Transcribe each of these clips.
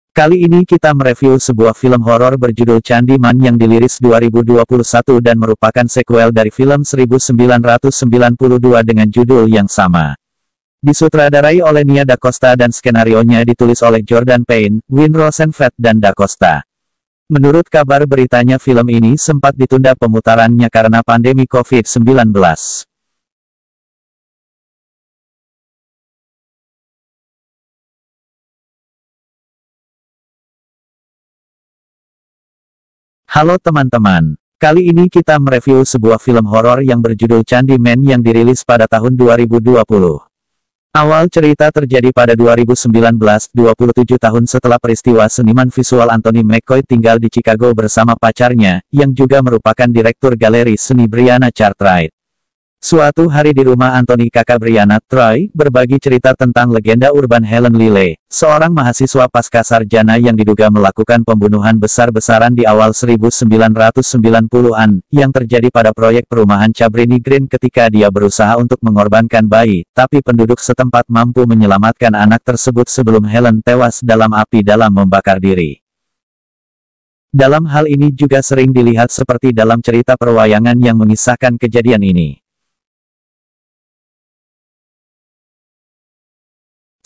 Kali ini kita mereview sebuah film horor berjudul Candyman yang dirilis 2021 dan merupakan sequel dari film 1992 dengan judul yang sama. Disutradarai oleh Nia Da Costa dan skenarionya ditulis oleh Jordan Payne, Win Rosenfeld dan Da Costa. Menurut kabar beritanya film ini sempat ditunda pemutarannya karena pandemi COVID-19. Halo teman-teman, kali ini kita mereview sebuah film horor yang berjudul Candyman yang dirilis pada tahun 2020. Awal cerita terjadi pada 2019, 27 tahun setelah peristiwa seniman visual Anthony McCoy tinggal di Chicago bersama pacarnya, yang juga merupakan direktur galeri seni Brianna Cartwright. Suatu hari di rumah Anthony kakak Brianna, Troy, berbagi cerita tentang legenda urban Helen Lille, seorang mahasiswa pasca sarjana yang diduga melakukan pembunuhan besar-besaran di awal 1990-an, yang terjadi pada proyek perumahan Cabrini Green ketika dia berusaha untuk mengorbankan bayi, tapi penduduk setempat mampu menyelamatkan anak tersebut sebelum Helen tewas dalam api dalam membakar diri. Dalam hal ini juga sering dilihat seperti dalam cerita perwayangan yang mengisahkan kejadian ini.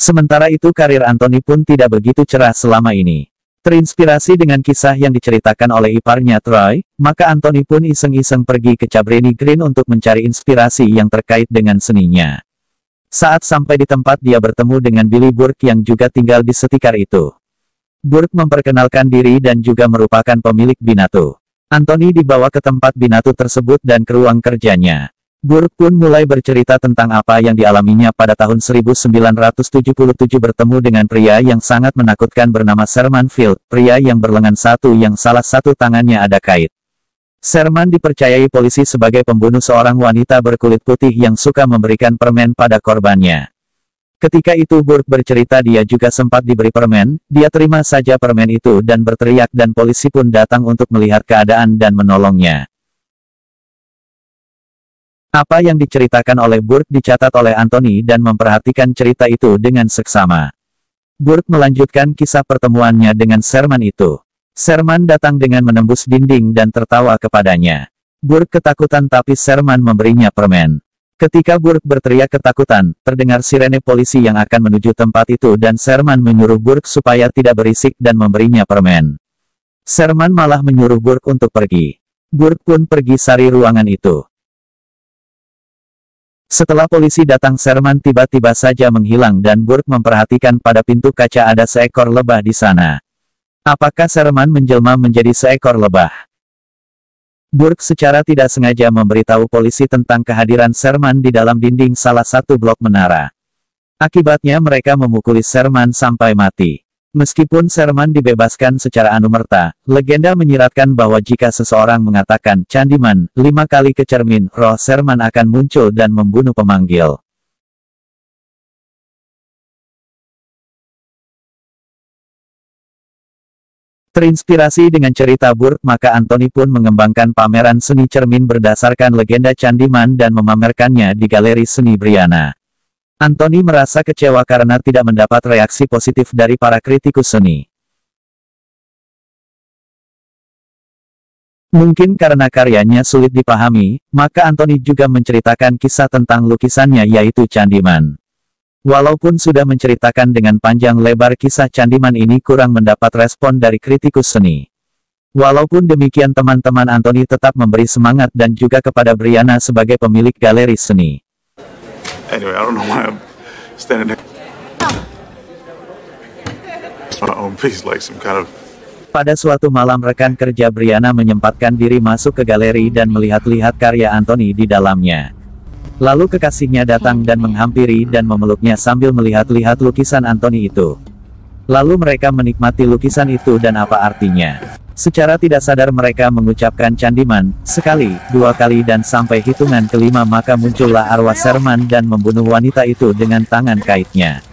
Sementara itu karir Anthony pun tidak begitu cerah selama ini. Terinspirasi dengan kisah yang diceritakan oleh iparnya Troy, maka Anthony pun iseng-iseng pergi ke Cabrini Green untuk mencari inspirasi yang terkait dengan seninya. Saat sampai di tempat dia bertemu dengan Billy Burke yang juga tinggal di sekitar itu. Burke memperkenalkan diri dan juga merupakan pemilik binatu. Anthony dibawa ke tempat binatu tersebut dan ke ruang kerjanya. Burke pun mulai bercerita tentang apa yang dialaminya pada tahun 1977 bertemu dengan pria yang sangat menakutkan bernama Sherman Field, pria yang berlengan satu yang salah satu tangannya ada kait. Sherman dipercayai polisi sebagai pembunuh seorang wanita berkulit putih yang suka memberikan permen pada korbannya. Ketika itu Burke bercerita dia juga sempat diberi permen, dia terima saja permen itu dan berteriak dan polisi pun datang untuk melihat keadaan dan menolongnya. Apa yang diceritakan oleh Burke dicatat oleh Anthony dan memperhatikan cerita itu dengan seksama. Burke melanjutkan kisah pertemuannya dengan Sherman itu. Sherman datang dengan menembus dinding dan tertawa kepadanya. Burke ketakutan tapi Sherman memberinya permen. Ketika Burke berteriak ketakutan, terdengar sirene polisi yang akan menuju tempat itu dan Sherman menyuruh Burke supaya tidak berisik dan memberinya permen. Sherman malah menyuruh Burke untuk pergi. Burke pun pergi sari ruangan itu. Setelah polisi datang Sherman tiba-tiba saja menghilang dan Burke memperhatikan pada pintu kaca ada seekor lebah di sana. Apakah Sherman menjelma menjadi seekor lebah? Burke secara tidak sengaja memberitahu polisi tentang kehadiran Sherman di dalam dinding salah satu blok menara. Akibatnya mereka memukuli Sherman sampai mati. Meskipun Sherman dibebaskan secara anumerta, legenda menyiratkan bahwa jika seseorang mengatakan Candyman 5 kali ke cermin, roh Sherman akan muncul dan membunuh pemanggil. Terinspirasi dengan cerita Burke, maka Anthony pun mengembangkan pameran seni cermin berdasarkan legenda Candyman dan memamerkannya di galeri seni Brianna. Anthony merasa kecewa karena tidak mendapat reaksi positif dari para kritikus seni. Mungkin karena karyanya sulit dipahami, maka Anthony juga menceritakan kisah tentang lukisannya yaitu Candyman. Walaupun sudah menceritakan dengan panjang lebar kisah Candyman ini kurang mendapat respon dari kritikus seni. Walaupun demikian teman-teman Anthony tetap memberi semangat dan juga kepada Brianna sebagai pemilik galeri seni. Anyway, I don't know why I'm standing there. My own piece, like some kind of... Pada suatu malam rekan kerja Brianna menyempatkan diri masuk ke galeri dan melihat-lihat karya Anthony di dalamnya. Lalu kekasihnya datang dan menghampiri dan memeluknya sambil melihat-lihat lukisan Anthony itu. Lalu mereka menikmati lukisan itu dan apa artinya. Secara tidak sadar mereka mengucapkan Candyman, sekali, 2 kali dan sampai hitungan kelima maka muncullah arwah Sherman dan membunuh wanita itu dengan tangan kaitnya.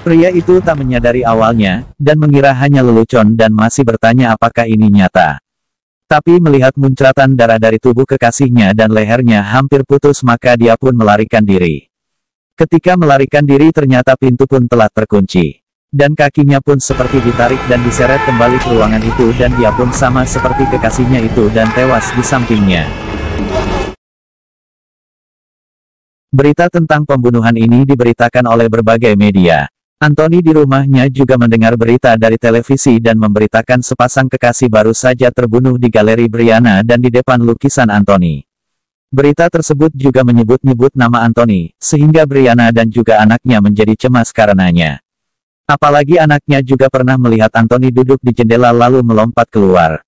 Pria itu tak menyadari awalnya, dan mengira hanya lelucon dan masih bertanya apakah ini nyata. Tapi melihat muncratan darah dari tubuh kekasihnya dan lehernya hampir putus maka dia pun melarikan diri. Ketika melarikan diri ternyata pintu pun telah terkunci. Dan kakinya pun seperti ditarik dan diseret kembali ke ruangan itu dan dia pun sama seperti kekasihnya itu dan tewas di sampingnya. Berita tentang pembunuhan ini diberitakan oleh berbagai media. Anthony di rumahnya juga mendengar berita dari televisi dan memberitakan sepasang kekasih baru saja terbunuh di galeri Brianna dan di depan lukisan Anthony. Berita tersebut juga menyebut-nyebut nama Anthony, sehingga Brianna dan juga anaknya menjadi cemas karenanya. Apalagi anaknya juga pernah melihat Anthony duduk di jendela lalu melompat keluar.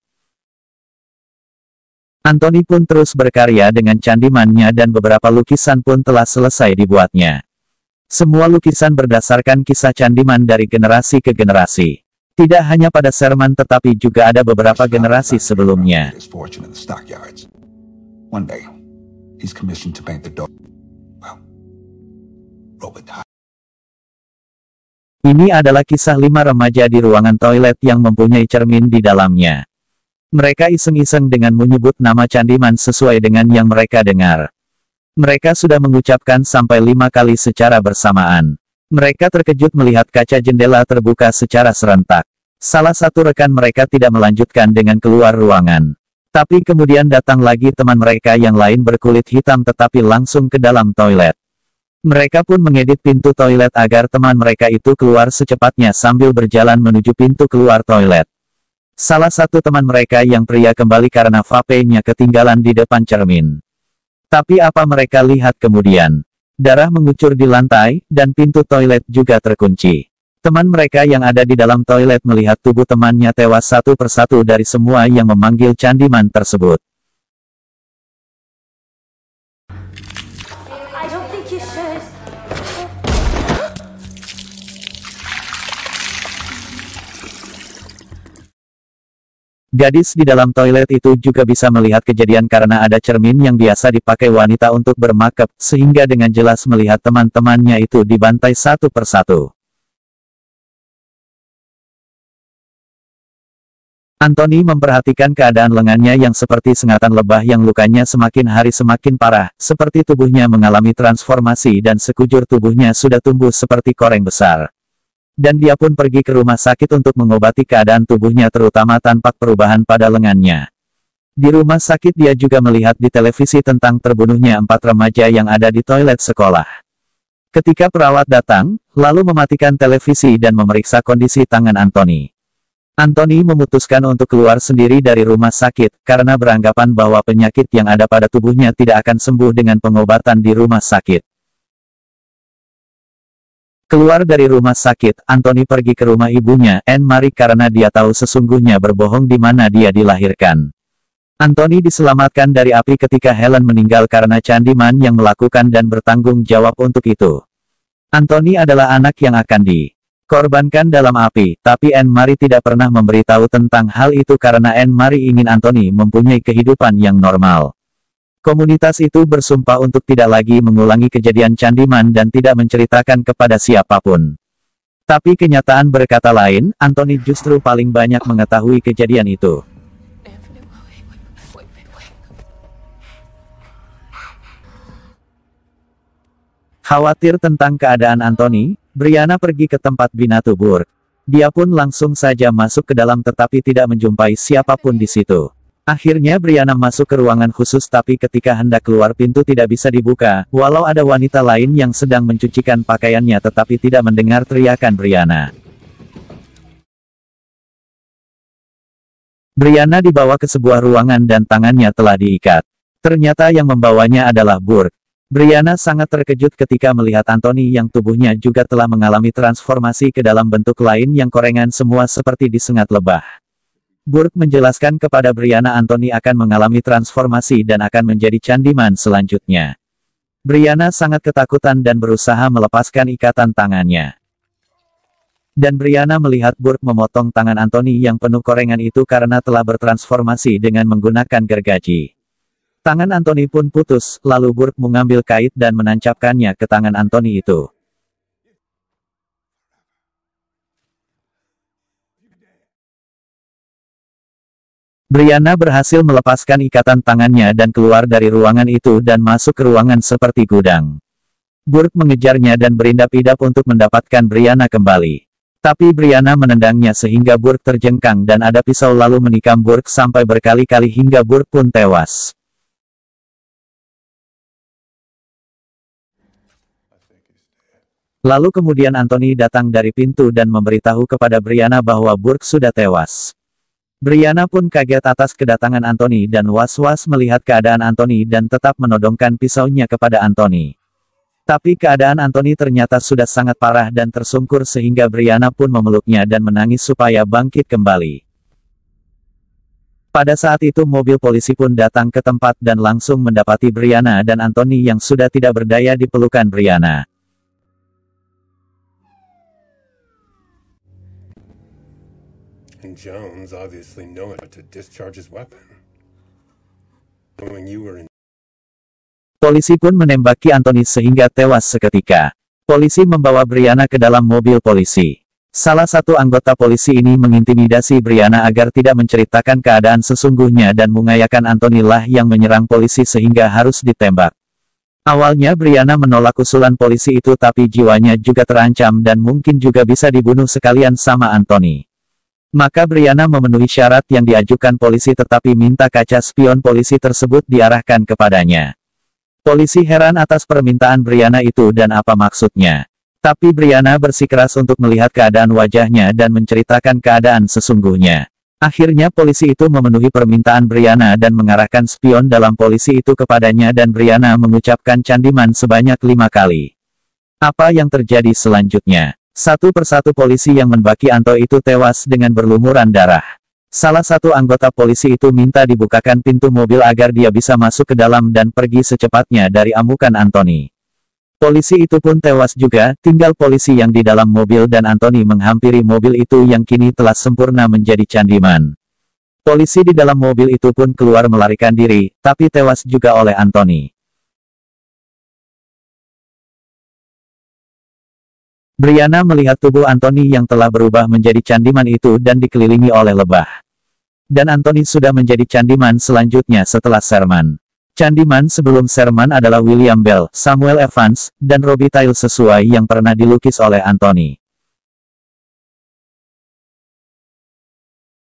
Anthony pun terus berkarya dengan candimannya dan beberapa lukisan pun telah selesai dibuatnya. Semua lukisan berdasarkan kisah candiman dari generasi ke generasi. Tidak hanya pada Sherman tetapi juga ada beberapa generasi sebelumnya. Ini adalah kisah 5 remaja di ruangan toilet yang mempunyai cermin di dalamnya. Mereka iseng-iseng dengan menyebut nama candiman sesuai dengan yang mereka dengar. Mereka sudah mengucapkan sampai 5 kali secara bersamaan. Mereka terkejut melihat kaca jendela terbuka secara serentak. Salah satu rekan mereka tidak melanjutkan dengan keluar ruangan. Tapi kemudian datang lagi teman mereka yang lain berkulit hitam tetapi langsung ke dalam toilet. Mereka pun mengedit pintu toilet agar teman mereka itu keluar secepatnya sambil berjalan menuju pintu keluar toilet. Salah satu teman mereka yang pria kembali karena vape-nya ketinggalan di depan cermin. Tapi apa mereka lihat kemudian? Darah mengucur di lantai, dan pintu toilet juga terkunci. Teman mereka yang ada di dalam toilet melihat tubuh temannya tewas satu persatu dari semua yang memanggil candiman tersebut. Gadis di dalam toilet itu juga bisa melihat kejadian karena ada cermin yang biasa dipakai wanita untuk bermakeup, sehingga dengan jelas melihat teman-temannya itu dibantai satu persatu. Anthony memperhatikan keadaan lengannya yang seperti sengatan lebah yang lukanya semakin hari semakin parah, seperti tubuhnya mengalami transformasi dan sekujur tubuhnya sudah tumbuh seperti koreng besar. Dan dia pun pergi ke rumah sakit untuk mengobati keadaan tubuhnya terutama tampak perubahan pada lengannya. Di rumah sakit dia juga melihat di televisi tentang terbunuhnya 4 remaja yang ada di toilet sekolah. Ketika perawat datang, lalu mematikan televisi dan memeriksa kondisi tangan Anthony. Anthony memutuskan untuk keluar sendiri dari rumah sakit, karena beranggapan bahwa penyakit yang ada pada tubuhnya tidak akan sembuh dengan pengobatan di rumah sakit. Keluar dari rumah sakit, Anthony pergi ke rumah ibunya, Anne Marie karena dia tahu sesungguhnya berbohong di mana dia dilahirkan. Anthony diselamatkan dari api ketika Helen meninggal karena candiman yang melakukan dan bertanggung jawab untuk itu. Anthony adalah anak yang akan dikorbankan dalam api, tapi Anne Marie tidak pernah memberitahu tentang hal itu karena Anne Marie ingin Anthony mempunyai kehidupan yang normal. Komunitas itu bersumpah untuk tidak lagi mengulangi kejadian candiman dan tidak menceritakan kepada siapapun. Tapi kenyataan berkata lain, Anthony justru paling banyak mengetahui kejadian itu. Khawatir tentang keadaan Anthony, Brianna pergi ke tempat binatu Burke. Dia pun langsung saja masuk ke dalam tetapi tidak menjumpai siapapun di situ. Akhirnya Brianna masuk ke ruangan khusus tapi ketika hendak keluar pintu tidak bisa dibuka, walau ada wanita lain yang sedang mencucikan pakaiannya tetapi tidak mendengar teriakan Brianna. Brianna dibawa ke sebuah ruangan dan tangannya telah diikat. Ternyata yang membawanya adalah Burke. Brianna sangat terkejut ketika melihat Anthony yang tubuhnya juga telah mengalami transformasi ke dalam bentuk lain yang korengan semua seperti disengat lebah. Burke menjelaskan kepada Brianna Anthony akan mengalami transformasi dan akan menjadi candiman selanjutnya. Brianna sangat ketakutan dan berusaha melepaskan ikatan tangannya. Dan Brianna melihat Burke memotong tangan Anthony yang penuh korengan itu karena telah bertransformasi dengan menggunakan gergaji. Tangan Anthony pun putus, lalu Burke mengambil kait dan menancapkannya ke tangan Anthony itu. Brianna berhasil melepaskan ikatan tangannya dan keluar dari ruangan itu dan masuk ke ruangan seperti gudang. Burke mengejarnya dan berindap-indap untuk mendapatkan Brianna kembali. Tapi Brianna menendangnya sehingga Burke terjengkang dan ada pisau lalu menikam Burke sampai berkali-kali hingga Burke pun tewas. Lalu kemudian Anthony datang dari pintu dan memberitahu kepada Brianna bahwa Burke sudah tewas. Brianna pun kaget atas kedatangan Anthony dan was-was melihat keadaan Anthony dan tetap menodongkan pisaunya kepada Anthony. Tapi keadaan Anthony ternyata sudah sangat parah dan tersungkur sehingga Brianna pun memeluknya dan menangis supaya bangkit kembali. Pada saat itu mobil polisi pun datang ke tempat dan langsung mendapati Brianna dan Anthony yang sudah tidak berdaya di pelukan Brianna. And Jones obviously knowing how to discharge his weapon. Knowing you were in. Polisi pun menembaki Anthony sehingga tewas seketika. Polisi membawa Brianna ke dalam mobil polisi. Salah satu anggota polisi ini mengintimidasi Brianna agar tidak menceritakan keadaan sesungguhnya dan mengayakan Anthony lah yang menyerang polisi sehingga harus ditembak. Awalnya Brianna menolak usulan polisi itu tapi jiwanya juga terancam dan mungkin juga bisa dibunuh sekalian sama Anthony. Maka Brianna memenuhi syarat yang diajukan polisi tetapi minta kaca spion polisi tersebut diarahkan kepadanya. Polisi heran atas permintaan Brianna itu dan apa maksudnya. Tapi Brianna bersikeras untuk melihat keadaan wajahnya dan menceritakan keadaan sesungguhnya. Akhirnya polisi itu memenuhi permintaan Brianna dan mengarahkan spion dalam polisi itu kepadanya dan Brianna mengucapkan candiman sebanyak 5 kali. Apa yang terjadi selanjutnya? Satu persatu polisi yang membaki Anto itu tewas dengan berlumuran darah. Salah satu anggota polisi itu minta dibukakan pintu mobil agar dia bisa masuk ke dalam dan pergi secepatnya dari amukan Anthony. Polisi itu pun tewas juga, tinggal polisi yang di dalam mobil dan Anthony menghampiri mobil itu yang kini telah sempurna menjadi candiman. Polisi di dalam mobil itu pun keluar melarikan diri, tapi tewas juga oleh Anthony. Brianna melihat tubuh Anthony yang telah berubah menjadi candiman itu dan dikelilingi oleh lebah. Dan Anthony sudah menjadi candiman selanjutnya setelah Sherman. Candiman sebelum Sherman adalah William Bell, Samuel Evans, dan Robbie Tile sesuai yang pernah dilukis oleh Anthony.